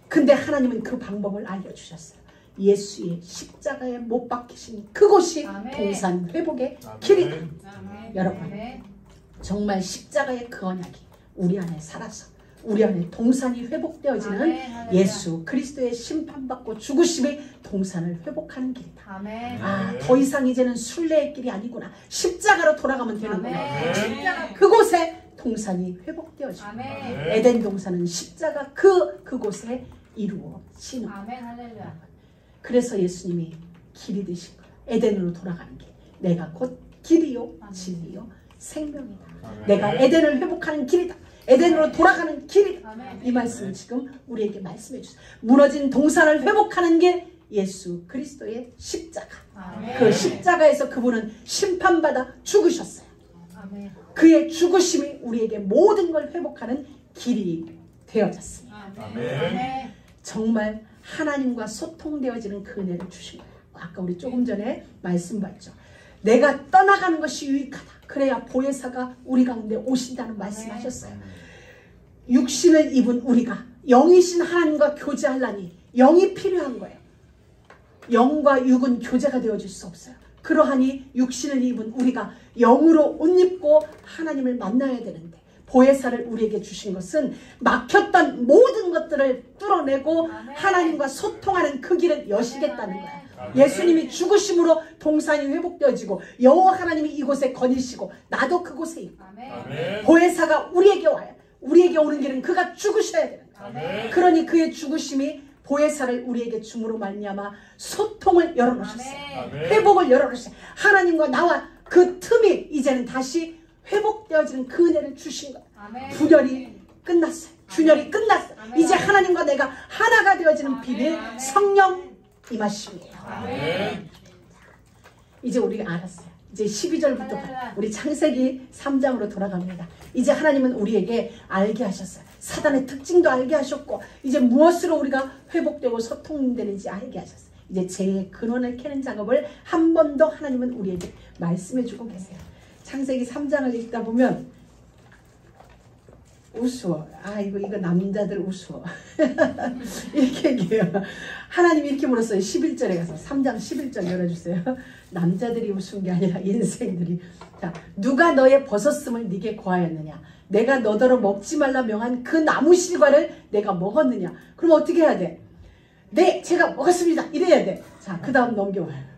근데 하나님은 그 방법을 알려주셨어요. 예수의 십자가에 못 박히신 그곳이 동산 회복의 길이다. 여러분 정말 십자가의 그 언약이 우리 안에 살아서 우리 안에 동산이 회복되어지는 예수 그리스도의 심판받고 죽으심이 동산을 회복하는 길이다. 더 이상 이제는 순례의 길이 아니구나. 십자가로 돌아가면 되는구나. 십자가 그곳에 동산이 회복되어지고 에덴 동산은 십자가 그곳에 이루어지는 거예요. 그래서 예수님이 길이 되신 거예요. 에덴으로 돌아가는 길. 내가 곧 길이요 진리요 생명이다. 내가 에덴을 회복하는 길이다. 에덴으로 돌아가는 길이다. 이 말씀을 지금 우리에게 말씀해 주세요. 무너진 동산을 회복하는 길 예수 그리스도의 십자가. 그 십자가에서 그분은 심판받아 죽으셨어요. 그의 죽으심이 우리에게 모든 걸 회복하는 길이 되어졌습니다. 정말 하나님과 소통되어지는 그 은혜를 주신 거예요. 아까 우리 조금 전에 말씀 봤죠. 내가 떠나가는 것이 유익하다. 그래야 보혜사가 우리 가운데 오신다는 말씀하셨어요. 육신을 입은 우리가 영이신 하나님과 교제하려니 영이 필요한 거예요. 영과 육은 교제가 되어질 수 없어요. 그러하니 육신을 입은 우리가 영으로 옷 입고 하나님을 만나야 되는데 보혜사를 우리에게 주신 것은 막혔던 모든 것들을 뚫어내고 하나님과 소통하는 그 길을 여시겠다는 거예요. 예수님이 죽으심으로 동산이 회복되어지고 여호와 하나님이 이곳에 거니시고 나도 그곳에 있고 보혜사가 우리에게 와요. 우리에게 오는 길은 그가 죽으셔야 돼요. 그러니 그의 죽으심이 보혜사를 우리에게 줌으로 말미암아 소통을 열어놓으셨어요. 회복을 열어놓으셨어요. 하나님과 나와 그 틈이 이제는 다시 회복되어지는 그 은혜를 주신 거예요. 분열이 끝났어요. 균열이 끝났어요. 이제 하나님과 내가 하나가 되어지는 비밀 성령 임하십니다. 이제 우리가 알았어요. 이제 12절부터 우리 창세기 3장으로 돌아갑니다. 이제 하나님은 우리에게 알게 하셨어요. 사단의 특징도 알게 하셨고 이제 무엇으로 우리가 회복되고 소통되는지 알게 하셨어요. 이제 죄의 근원을 캐는 작업을 한 번 더 하나님은 우리에게 말씀해 주고 계세요. 창세기 3장을 읽다 보면 우스워. 이거 남자들 우스워. 이렇게 얘기해요. 하나님이 이렇게 물었어요. 11절에 가서 3장 11절 열어주세요. 남자들이 우스운 게 아니라 인생들이. 자, 누가 너의 벗었음을 네게 고하였느냐? 내가 너더러 먹지 말라 명한 그 나무 실과를 내가 먹었느냐? 그럼 어떻게 해야 돼? 네, 제가 먹었습니다. 이래야 돼. 자, 그 다음 넘겨와요.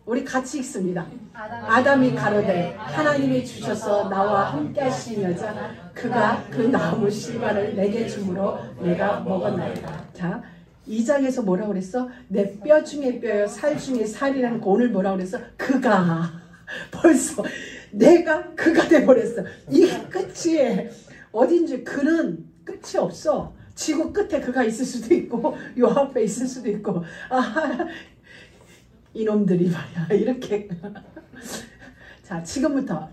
우리 같이 읽습니다. 아담이 가로되 하나님이 주셔서 나와 함께 하신 여자 그가 그 나무 실과를 내게 주므로 내가 먹었나이다. 자, 2장에서 뭐라고 그랬어? 내 뼈 중에 뼈요 살 중에 살이라는 거 오늘 뭐라고 그랬어? 그가 벌써 내가 그가 돼버렸어. 이게 끝이에요. 어딘지 그는 끝이 없어. 지구 끝에 그가 있을 수도 있고 요 앞에 있을 수도 있고 이놈들이 말이야 이렇게. 자, 지금부터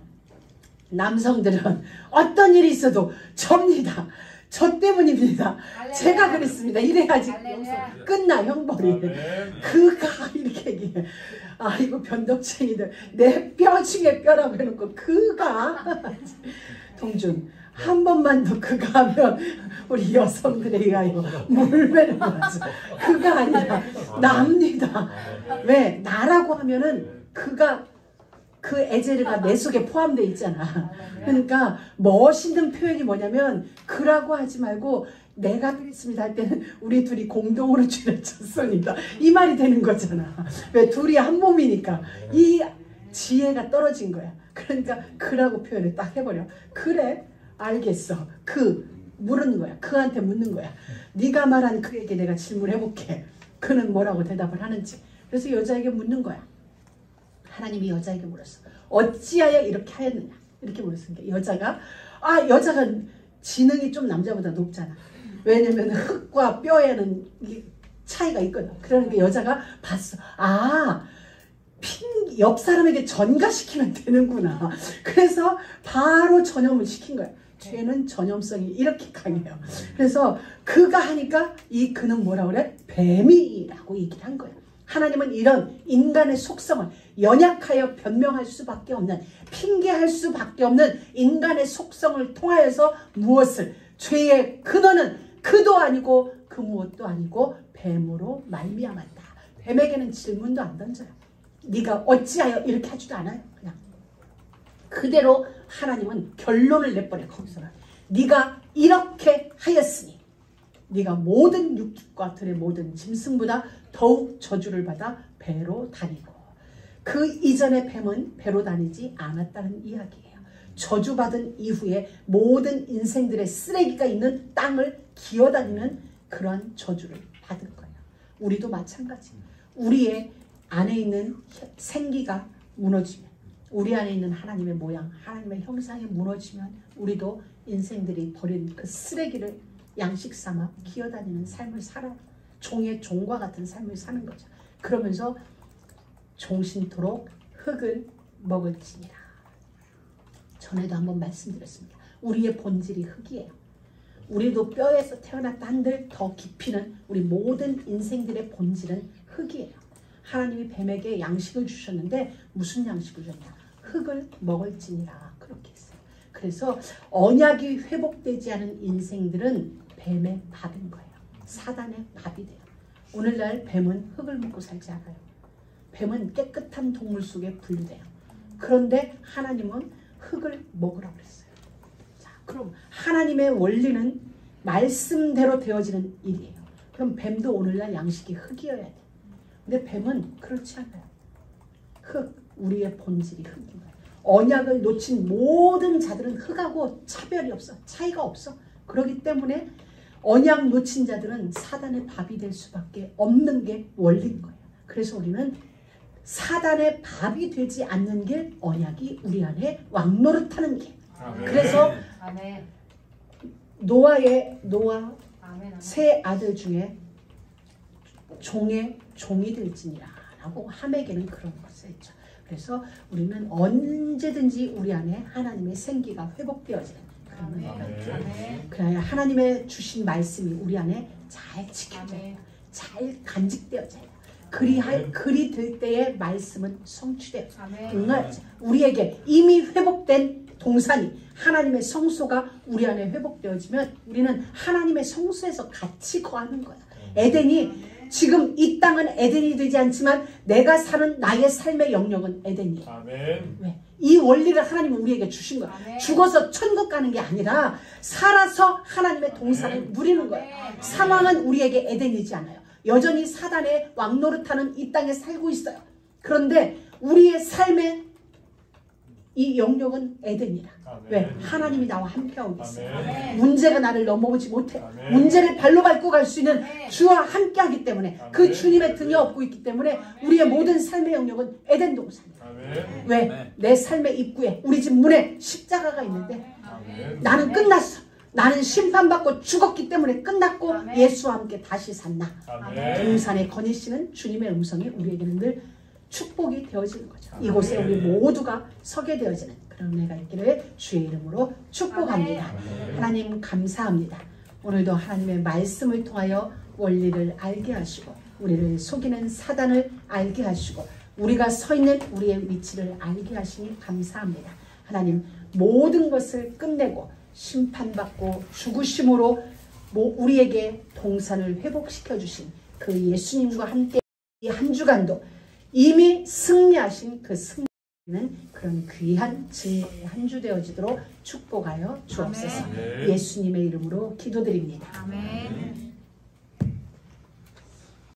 남성들은 어떤 일이 있어도 접니다. 저 때문입니다. 알레lu야. 제가 그랬습니다. 이래야지 끝나 형벌이. 그가 이렇게 얘기해. 이거 변덕쟁이들 내 뼈 중에 뼈라고 해놓고 그가 동준 한 번만 더 그가 하면 우리 여성들에 의하여 물매를 맞아. 그가 아니라 납니다. 왜? 나라고 하면은 그가 그 에제르가 내 속에 포함되어 있잖아. 그러니까 멋있는 표현이 뭐냐면 그라고 하지 말고 내가 그랬습니다 할 때는 우리 둘이 공동으로 죄를 졌습니다. 이 말이 되는 거잖아. 왜? 둘이 한 몸이니까. 이 지혜가 떨어진 거야. 그러니까 그라고 표현을 딱 해버려. 그래 알겠어. 그 물은 거야. 그한테 묻는 거야. 네가 말한 그에게 내가 질문해볼게. 그는 뭐라고 대답을 하는지. 그래서 여자에게 묻는 거야. 하나님이 여자에게 물었어. 어찌하여 이렇게 하였느냐. 이렇게 물었으니까 여자가 지능이 좀 남자보다 높잖아. 왜냐면 흙과 뼈에는 차이가 있거든. 그러니까 여자가 봤어. 옆 사람에게 전가시키면 되는구나. 그래서 바로 전염을 시킨 거야. 죄는 전염성이 이렇게 강해요. 그래서 그가 하니까 이 그는 뭐라 그래? 뱀이라고 얘기를 한 거야. 하나님은 이런 인간의 속성을 연약하여 변명할 수밖에 없는, 핑계할 수밖에 없는 인간의 속성을 통하여서 무엇을? 죄의 근원은 그도 아니고 그 무엇도 아니고 뱀으로 말미암았다. 뱀에게는 질문도 안 던져요. 네가 어찌하여 이렇게 하지도 않아요. 그냥 그대로 하나님은 결론을 내버려. 거기서는 네가 이렇게 하였으니 네가 모든 육축과 들의 모든 짐승보다 더욱 저주를 받아 배로 다니고. 그 이전의 뱀은 배로 다니지 않았다는 이야기예요. 저주받은 이후에 모든 인생들의 쓰레기가 있는 땅을 기어다니는 그러한 저주를 받은 거예요. 우리도 마찬가지. 우리의 안에 있는 생기가 무너지면, 우리 안에 있는 하나님의 모양, 하나님의 형상이 무너지면 우리도 인생들이 버린 그 쓰레기를 양식 삼아 기어다니는 삶을 살아요. 종의 종과 같은 삶을 사는 거죠. 그러면서 종신토록 흙을 먹을지니라. 전에도 한번 말씀드렸습니다. 우리의 본질이 흙이에요. 우리도 뼈에서 태어났다 한들 더 깊이는 우리 모든 인생들의 본질은 흙이에요. 하나님이 뱀에게 양식을 주셨는데 무슨 양식을 줬냐? 흙을 먹을지니라 그렇게 했어요. 그래서 언약이 회복되지 않은 인생들은 뱀의 밥인 거예요. 사단의 밥이 돼요. 오늘날 뱀은 흙을 먹고 살지 않아요. 뱀은 깨끗한 동물 속에 분류돼요. 그런데 하나님은 흙을 먹으라고 그랬어요. 자, 그럼 하나님의 원리는 말씀대로 되어지는 일이에요. 그럼 뱀도 오늘날 양식이 흙이어야 돼. 근데 뱀은 그렇지 않아요. 흙, 우리의 본질이 흙인 거예요. 언약을 놓친 모든 자들은 흙하고 차별이 없어. 차이가 없어. 그렇기 때문에 언약 놓친 자들은 사단의 밥이 될 수밖에 없는 게 원리인 거예요. 그래서 우리는 사단의 밥이 되지 않는 길, 언약이 우리 안에 왕노릇하는 길. 그래서 노아 세 아들 중에 종의 종이 될지니라 라고 함에게는 그런 것을 했죠. 그래서 우리는 언제든지 우리 안에 하나님의 생기가 회복되어지는 그런 거예요. 그래야 하나님의 주신 말씀이 우리 안에 잘 지켜져요. 잘 간직되어져요. 그리 될 때의 말씀은 성취돼요. 우리에게 이미 회복된 동산이 하나님의 성소가 우리 안에 회복되어지면 우리는 하나님의 성소에서 같이 거하는 거야. 에덴이 지금 이 땅은 에덴이 되지 않지만 내가 사는 나의 삶의 영역은 에덴이에요. 아멘. 왜? 이 원리를 하나님은 우리에게 주신 거야. 아멘. 죽어서 천국 가는 게 아니라 살아서 하나님의 동산을 누리는 거야. 상황은 우리에게 에덴이지 않아요. 여전히 사단의 왕노릇하는 이 땅에 살고 있어요. 그런데 우리의 삶의 이 영역은 에덴이라. 아멘. 왜? 하나님이 나와 함께하고 있어요. 아멘. 문제가 나를 넘어오지 못해. 아멘. 문제를 발로 밟고 갈 수 있는 주와 함께하기 때문에 아멘. 그 주님의 등에 업고 있기 때문에 우리의 모든 삶의 영역은 에덴 동산이에요. 아멘. 왜? 내 삶의 입구에 우리 집 문에 십자가가 있는데 아멘. 나는 끝났어. 나는 심판받고 죽었기 때문에 끝났고 아멘. 예수와 함께 다시 산다. 아멘. 동산의 건희 씨는 주님의 음성이 우리에게는 늘 축복이 되어지는 거죠. 아멘. 이곳에 우리 모두가 서게 되어지는 그런 은혜가 있기를 주의 이름으로 축복합니다. 아멘. 하나님 감사합니다. 오늘도 하나님의 말씀을 통하여 원리를 알게 하시고 우리를 속이는 사단을 알게 하시고 우리가 서 있는 우리의 위치를 알게 하시니 감사합니다. 하나님 모든 것을 끝내고 심판받고 죽으심으로 우리에게 동산을 회복시켜 주신 그 예수님과 함께 이 한 주간도 이미 승리하신 그 승리는 그런 귀한 증거의 한 주 되어지도록 축복하여 주옵소서. 아멘. 예수님의 이름으로 기도드립니다. 아멘.